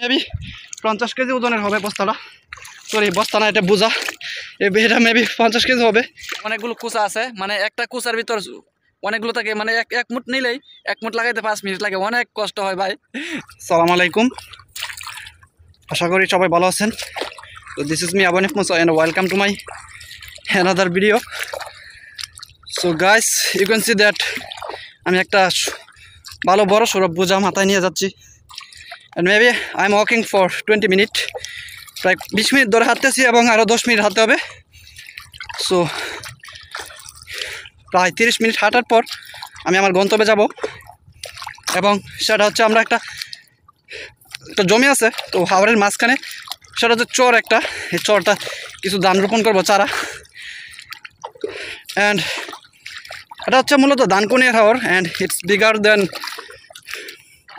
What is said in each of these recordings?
Maybe 50 KG ওজনের হবে বস্তাটা। সরি বস্তা না, এটা বোঝা। এটা মেবি 50 কেজি হবে। অনেকগুলো কুচা আছে, মানে একটা কুচার ভিতর অনেকগুলো থাকে, মানে এক মুঠ নিলেই 1 মুঠ লাগাইতে 5 মিনিট লাগে, অনেক কষ্ট হয় ভাই। সালাম আলাইকুম, আশা করি সবাই ভালো আছেন। তো দিস ইজ মি আবনিফ Musa and welcome to my another video. So guys, you can see that আমি একটা ভালো বড় সড়ো বোঝা মাথায় নিয়ে যাচ্ছি। And maybe I am walking for 20 minute, প্রায় 20 মিনিট ধরে হাঁটতেছি এবং আরও 10 মিনিট হাঁটতে হবে। সো প্রায় 30 মিনিট হাঁটার পর আমি আমার গন্তব্যে যাব, এবং সেটা হচ্ছে আমরা একটা জমি আছে, তো হাওরের মাঝখানে সেটা হচ্ছে চর একটা। এই চরটা কিছু ধান রোপণ করবো, চারা। অ্যান্ড এটা হচ্ছে মূলত দানকুনিয়া Haor, and it's bigger than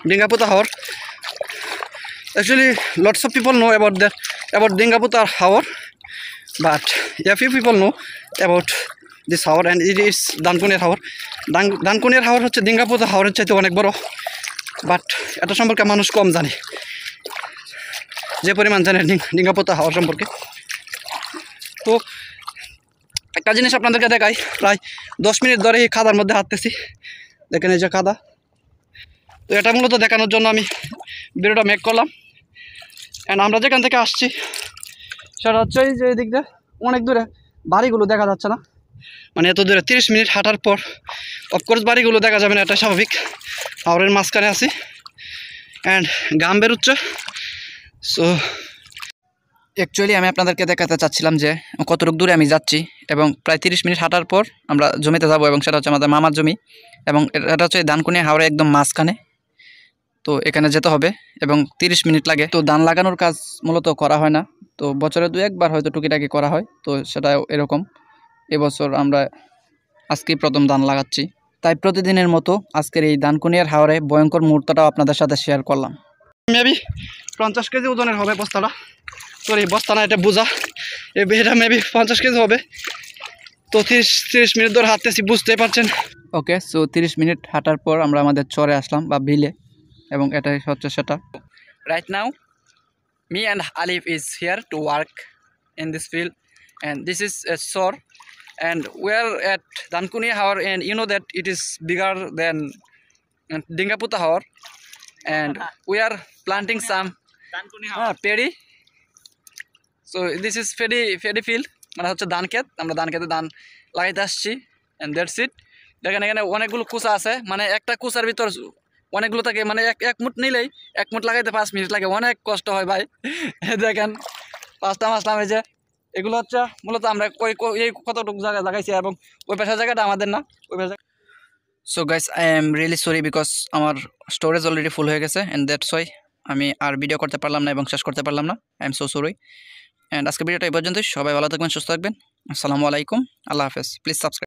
Dingaputa Haor. Actually, lots of people know about Dingaputa Haor, but a few people know about this Haor, and it is Dankuner Haor. Dankuner Haor হচ্ছে Dingaputa হাওরের চাইতে অনেক বড়, বাট এটা সম্পর্কে মানুষ কম জানে, যে পরিমাণ জানে Dingaputa হাওর সম্পর্কে। তো একটা জিনিস আপনাদেরকে দেখাই, প্রায় 10 মিনিট ধরে এই খাদার মধ্যে হাঁটতেছি। দেখেন এই যে খাদা। তো এটা মূলত দেখানোর জন্য আমি ভিডিওটা মেক করলাম। অ্যান্ড আমরা যেখান থেকে আসছি সেটা হচ্ছে এই যে এই দিক দিয়ে অনেক দূরে, বাড়িগুলো দেখা যাচ্ছে না, মানে এত দূরে 30 মিনিট হাঁটার পর অফকোর্স বাড়িগুলো দেখা যাবে না, এটা স্বাভাবিক। হাওরের মাঝখানে আছি অ্যান্ড গাম বেরোচ্ছে। সো অ্যাকচুয়ালি আমি আপনাদেরকে দেখাতে চাচ্ছিলাম যে কতটুকু দূরে আমি যাচ্ছি, এবং প্রায় 30 মিনিট হাঁটার পর আমরা জমিতে যাব, এবং সেটা হচ্ছে আমাদের মামার জমি, এবং এটা হচ্ছে দানকুনিয়া হাওরে একদম মাঝখানে। তো এখানে যেতে হবে এবং 30 মিনিট লাগে। তো ধান লাগানোর কাজ মূলত করা হয় না, তো বছরে 2-1 বার হয়তো টুকিটাকি করা হয়, তো সেটা এরকম। এবছর আমরা আজকেই প্রথম ধান লাগাচ্ছি, তাই প্রতিদিনের মতো আজকের এই দানকুনিয়ার হাওরে ভয়ঙ্কর মুহূর্তটাও আপনাদের সাথে শেয়ার করলাম। মেবি 50 কেজি ওজনের হবে বস্তাটা। সরি বস্তা না, এটা বোঝা। এটা মেবি 50 কেজি হবে। তো 30 মিনিট ধরে হাঁটতেছি, বুঝতেই পারছেন। ওকে, সো 30 মিনিট হাঁটার পর আমরা আমাদের চরে আসলাম বা বিলে, এবং এটাই হচ্ছে সেটা। Right now me and Alif is here to work in this field, and this is a shore, and we are at Dankunia Haor, and you know that it is bigger than Dingaputa Haor, and we are planting some paddy. So this is paddy field, মানে হচ্ছে ধান ক্ষেত। আমরা ধান খেতে ধান লাগাইতে আসছি, অ্যান্ড দ্যাটস ইট। দেখেন এখানে অনেকগুলো কুচা আছে, মানে একটা কুচার ভিতর অনেকগুলো থাকে, মানে এক মুঠ নিলেই 1 মুঠ লাগাইতে 5 মিনিট লাগে, অনেক কষ্ট হয় ভাই। দেখেন পাঁচটা মাসলাম, এই যে এগুলো হচ্ছে মূলত আমরা এই কতটুকু জায়গা লাগাইছি, এবং ওই পাশের জায়গাটা আমাদের না, ওই পাশে। So guys, I am really sorry because আমার স্টোরেজ অলরেডি ফুল হয়ে গেছে, অ্যান্ড দ্যাটস ওয়াই আমি আর ভিডিও করতে পারলাম না এবং শেষ করতে পারলাম না। I am so sorry. And আজকে ভিডিওটা এই পর্যন্তই। সবাই ভালো থাকবেন, সুস্থ থাকবেন। আসসালামু আলাইকুম, আল্লাহ হাফেজ। Please subscribe.